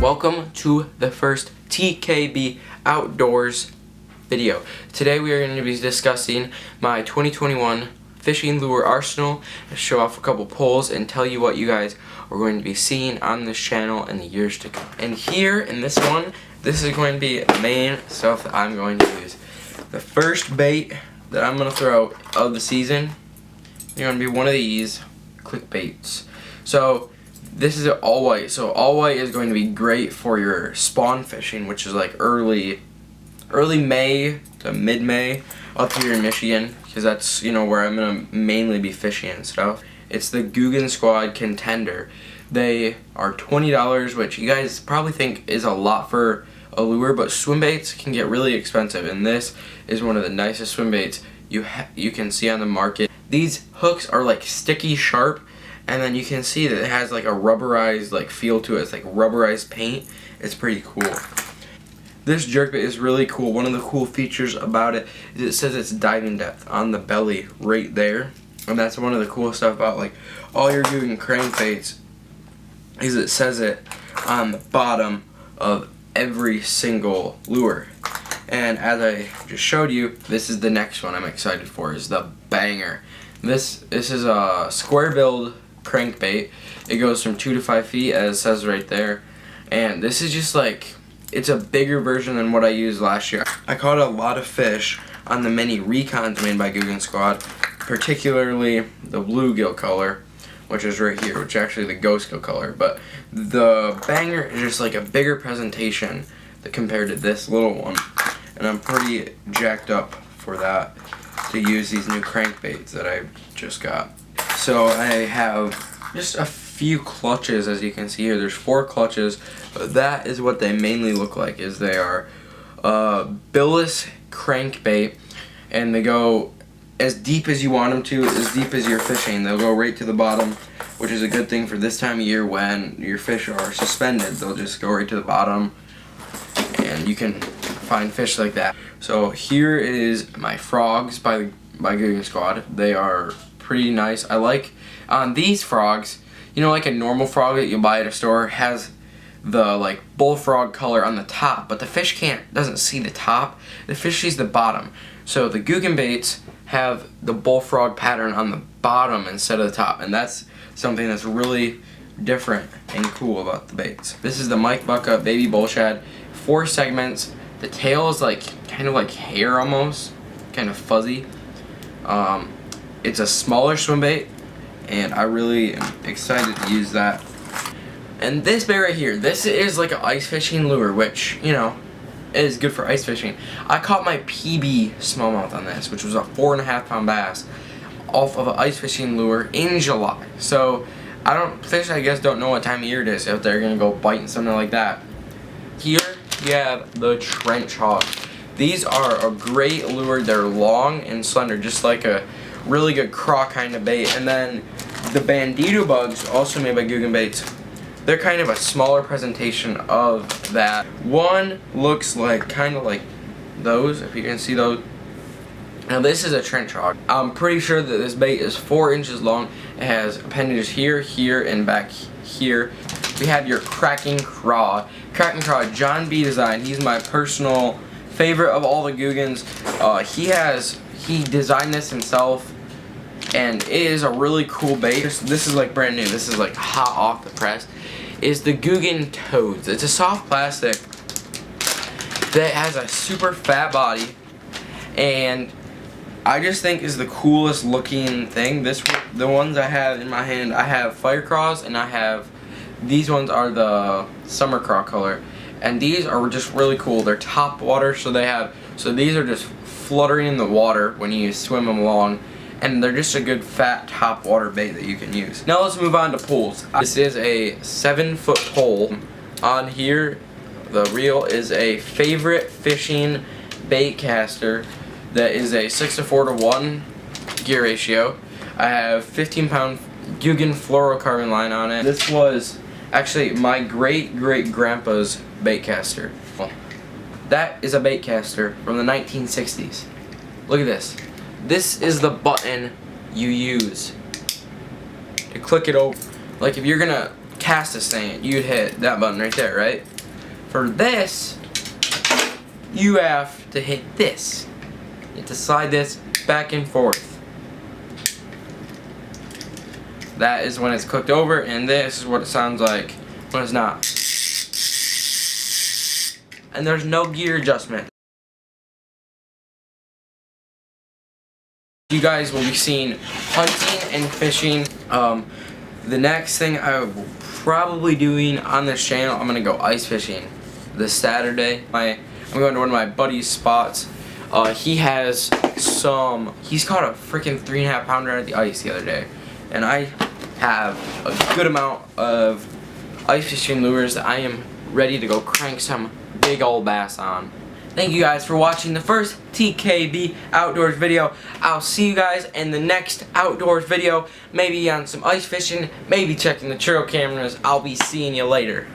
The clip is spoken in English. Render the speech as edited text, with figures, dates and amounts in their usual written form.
Welcome to the first TKB Outdoors video. Today we are going to be discussing my 2021 fishing lure arsenal, show off a couple poles, and tell you what you guys are going to be seeing on this channel in the years to come. And here in this one, this is going to be the main stuff that I'm going to use. The first bait that I'm going to throw of the season is going to be one of these click baits. So this is all white. So all white is going to be great for your spawn fishing, which is like early May to mid-May up here in Michigan, because that's, you know, where I'm gonna mainly be fishing and stuff. It's the Googan Squad Contender. They are $20, which you guys probably think is a lot for a lure, but swim baits can get really expensive, and this is one of the nicest swim baits you can see on the market. These hooks are like sticky sharp, and then you can see that it has like a rubberized like feel to it. It's like rubberized paint. It's pretty cool. This jerkbait is really cool. One of the cool features about it is it says it's diving depth on the belly right there. And that's one of the cool stuff about like all your Googan crankbaits, is it says it on the bottom of every single lure. And as I just showed you, this is the next one I'm excited for, is the Banger. This is a square build crankbait. It goes from 2 to 5 feet, as it says right there. And this is just like, it's a bigger version than what I used last year. I caught a lot of fish on the mini recons made by Googan Squad, particularly the bluegill color, which is right here, which is actually the ghost gill color. But the Banger is just like a bigger presentation compared to this little one. And I'm pretty jacked up for that, to use these new crankbaits that I just got. So I have just a few clutches, as you can see here. There's 4 clutches. That is what they mainly look like, is they are billless crankbait, and they go as deep as you want them to, as deep as you're fishing. They'll go right to the bottom, which is a good thing for this time of year when your fish are suspended. They'll just go right to the bottom, and you can find fish like that. So here is my frogs by Googan Squad. They are pretty nice. I like on these frogs, you know, like a normal frog that you buy at a store has the like bullfrog color on the top, but the fish doesn't see the top. The fish sees the bottom. So the Googan baits have the bullfrog pattern on the bottom instead of the top, and that's something that's really different and cool about the baits. This is the Mike Bucka Baby Bull Shad. 4 segments. The tail is like kind of like hair almost, kind of fuzzy. It's a smaller swim bait, and I really am excited to use that. And this bait right here, this is like an ice fishing lure, which, you know, is good for ice fishing. I caught my PB smallmouth on this, which was a 4.5 pound bass, off of an ice fishing lure in July. So fish I guess don't know what time of year it is if they're gonna go biting something like that. Here you have the Trench Hawk. These are a great lure. They're long and slender, just like a really good craw kind of bait. And then the Bandito Bugs, also made by Googan Baits, they're kind of a smaller presentation of that. One looks like kind of like those, if you can see those. Now this is a Trench Hawk. I'm pretty sure that this bait is 4 inches long. It has appendages here, here, and back here. We have your Kraken Craw. Kraken Craw, John B. design. He's my personal favorite of all the Googans. He designed this himself, and it is a really cool bait. This is like brand new. This is like hot off the press. Is the Googan Toads. It's a soft plastic that has a super fat body, and I just think is the coolest looking thing. The ones I have in my hand, I have Fire Craws, and I have these ones are the Summer Craw color, and these are just really cool. They're top water, so these are just fluttering in the water when you swim them along, and they're just a good fat top water bait that you can use. Now let's move on to poles. This is a 7-foot pole. On here, the reel is a Favorite Fishing bait caster that is a 6:4:1 gear ratio. I have 15-pound Googan fluorocarbon line on it. This was actually my great-great-grandpa's bait caster. That is a bait caster from the 1960s. Look at this. This is the button you use to to click it over. Like if you're gonna cast this thing, you'd hit that button right there, right? For this, you have to hit this. You have to slide this back and forth. That is when it's clicked over, and this is what it sounds like when it's not. And there's no gear adjustment. You guys will be seeing hunting and fishing. The next thing I will probably doing on this channel, I'm gonna go ice fishing this Saturday. I'm going to one of my buddy's spots. He's caught a freaking 3.5 pounder at the ice the other day, and I have a good amount of ice fishing lures that I am ready to go crank some big old bass on. Thank you guys for watching the first TKB Outdoors video. I'll see you guys in the next outdoors video, maybe on some ice fishing, maybe checking the trail cameras. I'll be seeing you later.